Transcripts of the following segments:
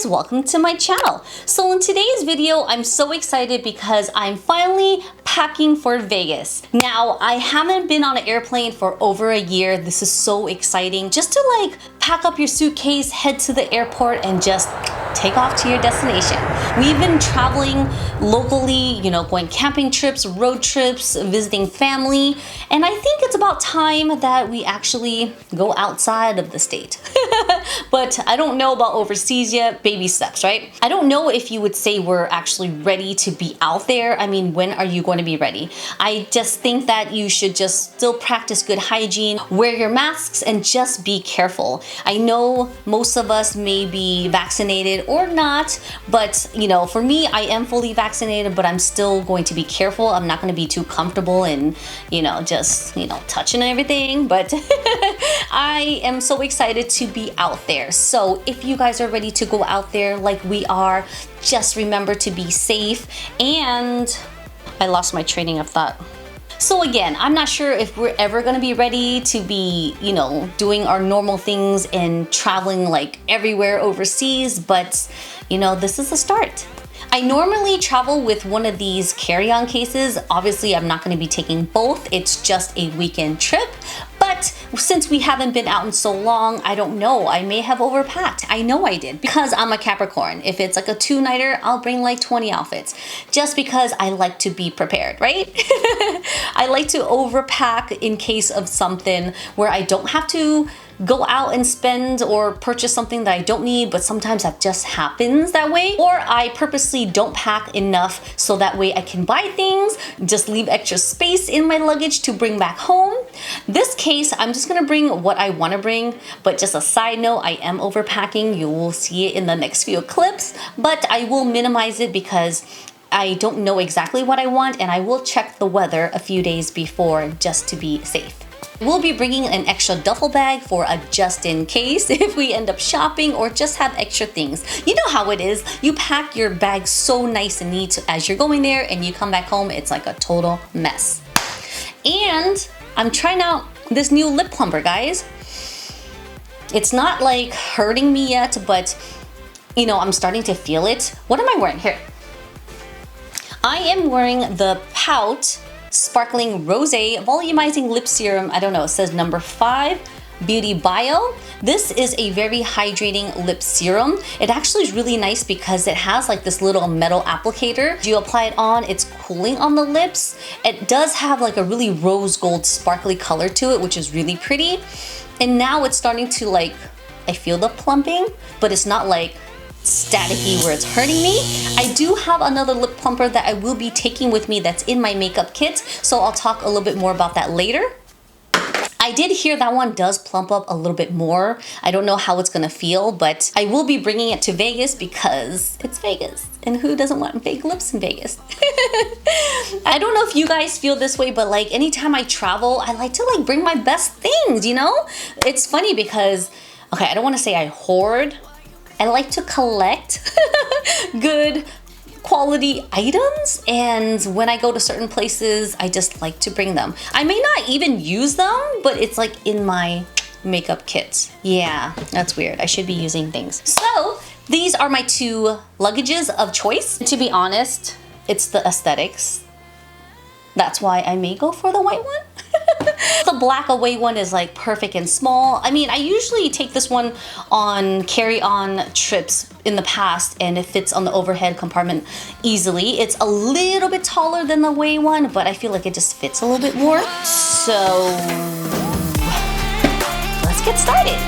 guys, welcome to my channel. So in today's video, I'm so excited because I'm finally packing for Vegas. Now, I haven't been on an airplane for over a year. This is so exciting. Just to like pack up your suitcase, head to the airport, and just take off to your destination. We've been traveling locally, you know, going camping trips, road trips, visiting family, and I think it's about time that we actually go outside of the state. But I don't know about overseas yet. Baby steps, right? I don't know if you would say we're actually ready to be out there. I mean, when are you going to be ready? I just think that you should just still practice good hygiene, wear your masks, and just be careful. I know most of us may be vaccinated or not, but you know, for me, I am fully vaccinated, but I'm still going to be careful. I'm not going to be too comfortable and, you know, just, you know, touching everything, but I am so excited to be out there. So if you guys are ready to go out there like we are, just remember to be safe. And I lost my training of thought. So again, I'm not sure if we're ever gonna be ready to be, you know, doing our normal things and traveling like everywhere overseas, but you know, this is a start. I normally travel with one of these carry-on cases. Obviously, I'm not gonna be taking both. It's just a weekend trip. But since we haven't been out in so long, I don't know. I may have overpacked. I know I did because I'm a Capricorn. If it's like a 2-nighter, I'll bring like 20 outfits just because I like to be prepared, right? I like to overpack in case of something where I don't have to go out and spend or purchase something that I don't need, but sometimes that just happens that way. Or I purposely don't pack enough so that way I can buy things, just leave extra space in my luggage to bring back home. This case, I'm just gonna bring what I wanna bring, but just a side note, I am overpacking. You will see it in the next few clips, but I will minimize it because I don't know exactly what I want, and I will check the weather a few days before just to be safe. We'll be bringing an extra duffel bag for a just in case if we end up shopping or just have extra things. You know how it is. You pack your bag so nice and neat as you're going there, and you come back home, it's like a total mess. And I'm trying out this new lip plumper, guys. It's not like hurting me yet, but you know, I'm starting to feel it. What am I wearing here? I am wearing the Pout Sparkling Rosé Volumizing Lip Serum. I don't know, it says number 5 Beauty Bio. This is a very hydrating lip serum. It actually is really nice because it has like this little metal applicator. You apply it on, it's cooling on the lips. It does have like a really rose gold sparkly color to it, which is really pretty. And now it's starting to like, I feel the plumping, but it's not like staticky where it's hurting me. I do have another lip plumper that I will be taking with me that's in my makeup kit, so I'll talk a little bit more about that later. I did hear that one does plump up a little bit more. I don't know how it's gonna feel, but I will be bringing it to Vegas because it's Vegas, and who doesn't want fake lips in Vegas? I don't know if you guys feel this way, but like anytime I travel, I like to like bring my best things, you know? It's funny because, okay, I don't wanna say I hoard. I like to collect good quality items, and when I go to certain places, I just like to bring them. I may not even use them, but it's like in my makeup kit. Yeah, that's weird. I should be using things. So these are my 2 luggages of choice. To be honest, it's the aesthetics. That's why I may go for the white one. The black away one is like perfect and small. I mean, I usually take this one on carry-on trips in the past, and it fits on the overhead compartment easily. It's a little bit taller than the away one, but I feel like it just fits a little bit more. So let's get started.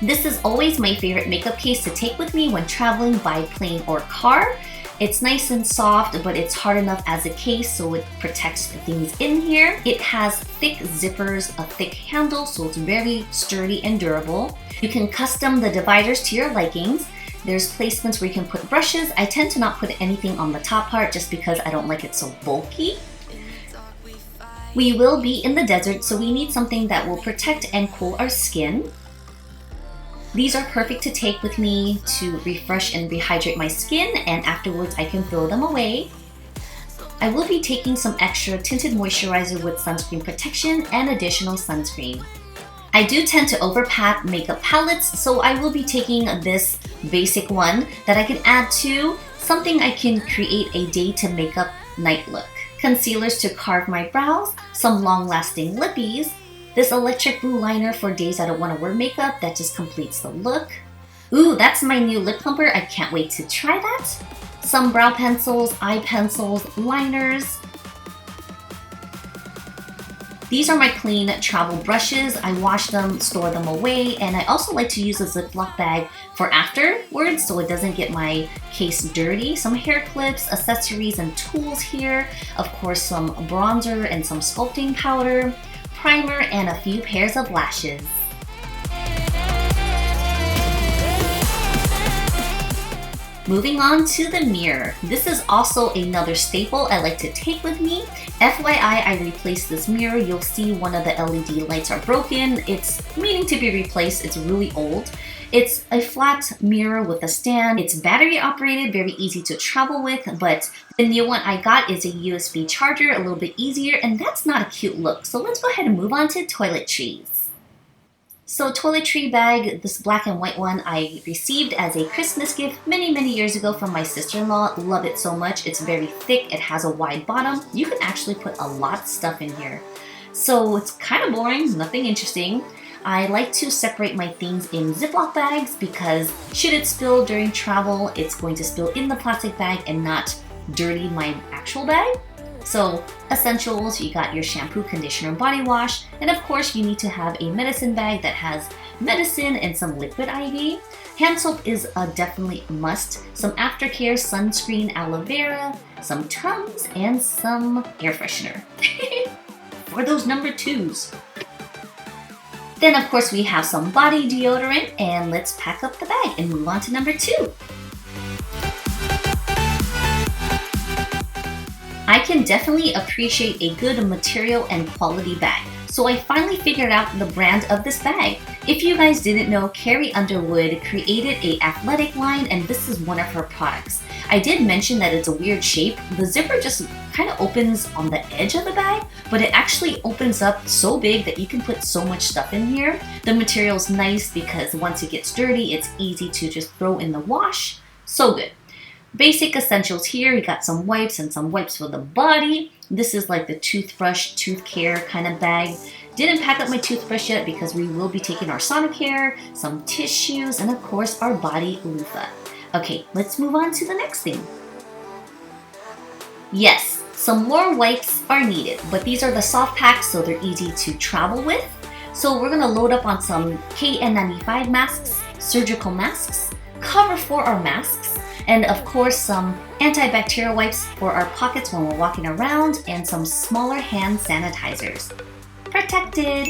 This is always my favorite makeup case to take with me when traveling by plane or car. It's nice and soft, but it's hard enough as a case, so it protects things in here. It has thick zippers, a thick handle, so it's very sturdy and durable. You can custom the dividers to your likings. There's placements where you can put brushes. I tend to not put anything on the top part just because I don't like it so bulky. We will be in the desert, so we need something that will protect and cool our skin. These are perfect to take with me to refresh and rehydrate my skin, and afterwards I can throw them away. I will be taking some extra tinted moisturizer with sunscreen protection and additional sunscreen. I do tend to overpack makeup palettes, so I will be taking this basic one that I can add to something I can create a day to makeup night look. Concealers to carve my brows, some long-lasting lippies, this electric blue liner for days I don't want to wear makeup that just completes the look. Ooh, that's my new lip plumper. I can't wait to try that. Some brow pencils, eye pencils, liners. These are my clean travel brushes. I wash them, store them away, and I also like to use a Ziploc bag for afterwards so it doesn't get my case dirty. Some hair clips, accessories, and tools here. Of course, some bronzer and some sculpting powder, primer, and a few pairs of lashes. Moving on to the mirror. This is also another staple I like to take with me. FYI, I replaced this mirror. You'll see one of the LED lights are broken. It's meaning to be replaced. It's really old. It's a flat mirror with a stand. It's battery operated, very easy to travel with, but the new one I got is a USB charger, a little bit easier, and that's not a cute look. So let's go ahead and move on to toiletries. So toiletry bag, this black and white one, I received as a Christmas gift many years ago from my sister-in-law. Love it so much. It's very thick. It has a wide bottom. You can actually put a lot of stuff in here. So it's kind of boring, nothing interesting. I like to separate my things in Ziploc bags because should it spill during travel, it's going to spill in the plastic bag and not dirty my actual bag. So essentials, you got your shampoo, conditioner, body wash, and of course you need to have a medicine bag that has medicine and some liquid IV. Hand soap is a definitely must. Some aftercare, sunscreen, aloe vera, some Tums, and some air freshener. For those number 2s. Then of course we have some body deodorant, and let's pack up the bag and move on to number 2. I can definitely appreciate a good material and quality bag. So I finally figured out the brand of this bag. If you guys didn't know, Carrie Underwood created an athletic line, and this is one of her products. I did mention that it's a weird shape. The zipper just kind of opens on the edge of the bag, but it actually opens up so big that you can put so much stuff in here. The material's nice because once it gets dirty, it's easy to just throw in the wash. So good. Basic essentials here, we got some wipes and some wipes for the body. This is like the toothbrush, tooth care kind of bag. Didn't pack up my toothbrush yet because we will be taking our Sonicare, some tissues, and of course our body loofah. Okay, let's move on to the next thing. Yes, some more wipes are needed, but these are the soft packs so they're easy to travel with. So we're gonna load up on some KN95 masks, surgical masks, cover for our masks, and of course some antibacterial wipes for our pockets when we're walking around, and some smaller hand sanitizers. Protected!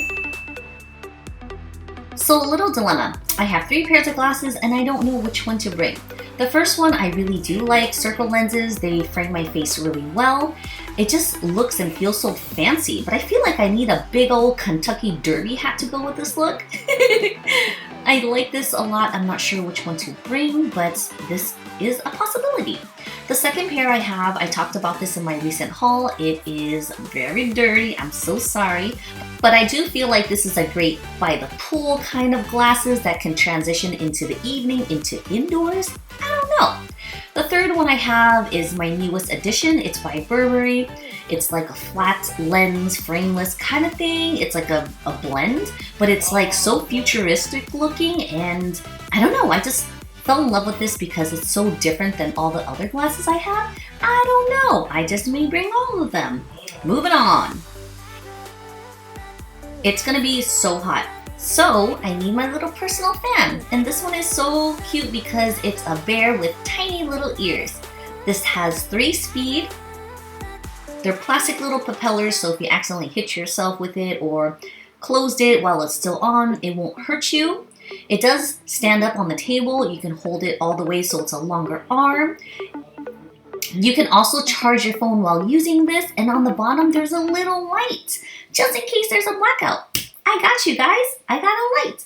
So a little dilemma. I have 3 pairs of glasses and I don't know which one to bring. The first one I really do like, circle lenses. They frame my face really well. It just looks and feels so fancy, but I feel like I need a big old Kentucky Derby hat to go with this look. I like this a lot. I'm not sure which one to bring, but this is a possibility. The second pair I have, I talked about this in my recent haul. It is very dirty. I'm so sorry. But I do feel like this is a great by the pool kind of glasses that can transition into the evening, into indoors. I don't know. The third one I have is my newest addition. It's by Burberry. It's like a flat lens, frameless kind of thing. It's like a blend, but it's like so futuristic looking, and I don't know, I just fell in love with this because it's so different than all the other glasses I have. I don't know, I just may bring all of them. Moving on. It's gonna be so hot. So I need my little personal fan, and this one is so cute because it's a bear with tiny little ears. This has 3-speed. They're plastic little propellers, so if you accidentally hit yourself with it or closed it while it's still on, it won't hurt you. It does stand up on the table. You can hold it all the way so it's a longer arm. You can also charge your phone while using this, and on the bottom there's a little light, just in case there's a blackout. I got you guys, I got a light.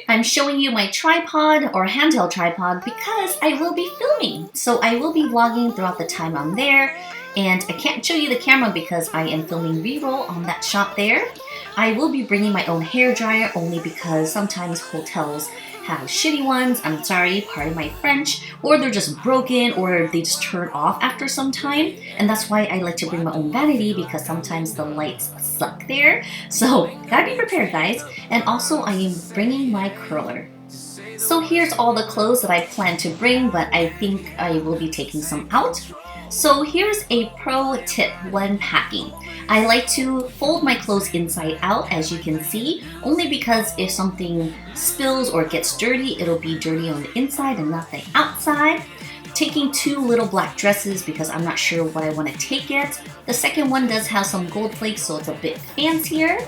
I'm showing you my tripod or handheld tripod because I will be filming. So I will be vlogging throughout the time I'm there. And I can't show you the camera because I am filming b-roll on that shot there. I will be bringing my own hair dryer only because sometimes hotels have shitty ones, I'm sorry, pardon my French, or they're just broken or they just turn off after some time. And that's why I like to bring my own vanity because sometimes the lights suck there. So gotta be prepared, guys. And also I am bringing my curler. So here's all the clothes that I plan to bring, but I think I will be taking some out. So here's a pro tip when packing. I like to fold my clothes inside out, as you can see, only because if something spills or gets dirty, it'll be dirty on the inside and not the outside. Taking 2 little black dresses because I'm not sure what I want to take yet. The second one does have some gold flakes, so it's a bit fancier.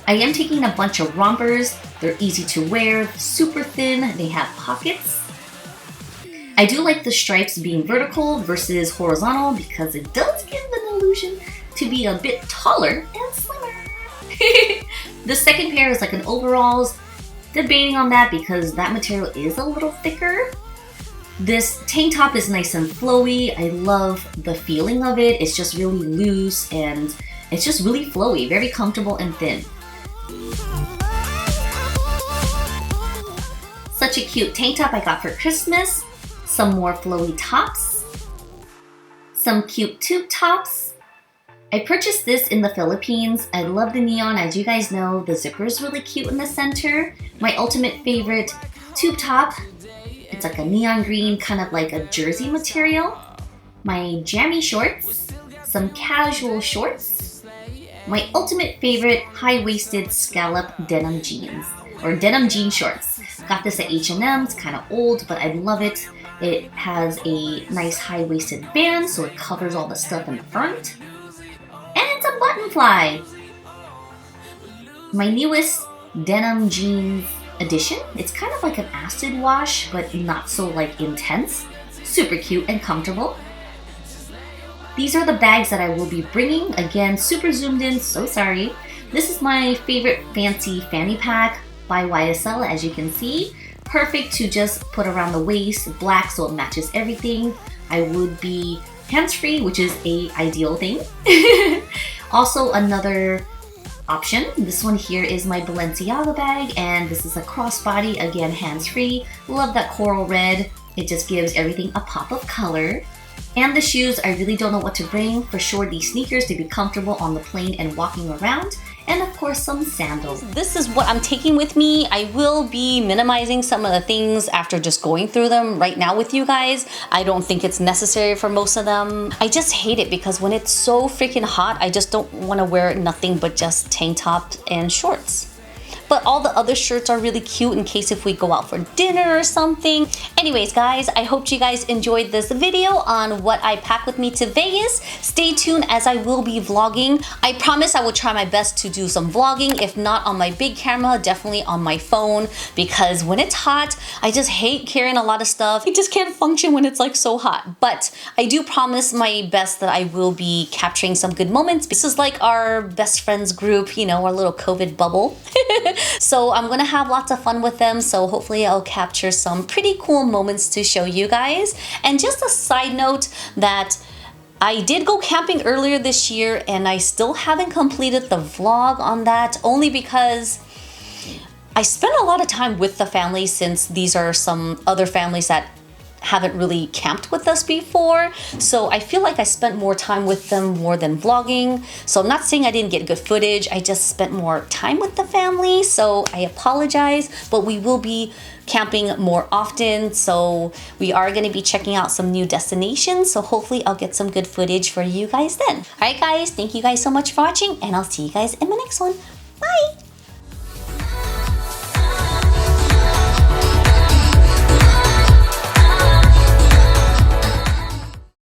I am taking a bunch of rompers. They're easy to wear, super thin, they have pockets. I do like the stripes being vertical versus horizontal because it does give an illusion to be a bit taller and slimmer. The second pair is like an overalls. Debating on that because that material is a little thicker. This tank top is nice and flowy. I love the feeling of it. It's just really loose and it's just really flowy, very comfortable and thin. Such a cute tank top I got for Christmas. Some more flowy tops. Some cute tube tops. I purchased this in the Philippines. I love the neon. As you guys know, the zipper is really cute in the center. My ultimate favorite tube top. It's like a neon green, kind of like a jersey material. My jammy shorts. Some casual shorts. My ultimate favorite high-waisted scallop denim jeans. Or denim jean shorts. Got this at H&M. It's kind of old, but I love it. It has a nice high-waisted band, so it covers all the stuff in the front. And it's a button fly! My newest denim jeans edition. It's kind of like an acid wash, but not so like intense. Super cute and comfortable. These are the bags that I will be bringing. Again, super zoomed in, so sorry. This is my favorite fancy fanny pack by YSL, as you can see. Perfect to just put around the waist, black so it matches everything. I would be hands-free, which is a ideal thing. Also another option, this one here is my Balenciaga bag, and this is a crossbody, again hands-free. Love that coral red, it just gives everything a pop of color. And the shoes, I really don't know what to bring. For sure these sneakers to be comfortable on the plane and walking around. And of course some sandals. This is what I'm taking with me. I will be minimizing some of the things after just going through them right now with you guys. I don't think it's necessary for most of them. I just hate it because when it's so freaking hot, I just don't want to wear nothing but just tank tops and shorts. But all the other shirts are really cute in case if we go out for dinner or something. Anyways, guys, I hope you guys enjoyed this video on what I pack with me to Vegas. Stay tuned as I will be vlogging. I promise I will try my best to do some vlogging. If not on my big camera, definitely on my phone. Because when it's hot, I just hate carrying a lot of stuff. It just can't function when it's like so hot. But I do promise my best that I will be capturing some good moments. This is like our best friends group, you know, our little COVID bubble. So I'm gonna have lots of fun with them, so hopefully I'll capture some pretty cool moments to show you guys. And just a side note that I did go camping earlier this year and I still haven't completed the vlog on that, only because I spent a lot of time with the family since these are some other families that haven't really camped with us before. So I feel like I spent more time with them more than vlogging. So I'm not saying I didn't get good footage, I just spent more time with the family. So I apologize, but we will be camping more often. So we are gonna be checking out some new destinations. So hopefully I'll get some good footage for you guys then. All right guys, thank you guys so much for watching and I'll see you guys in my next one. Bye!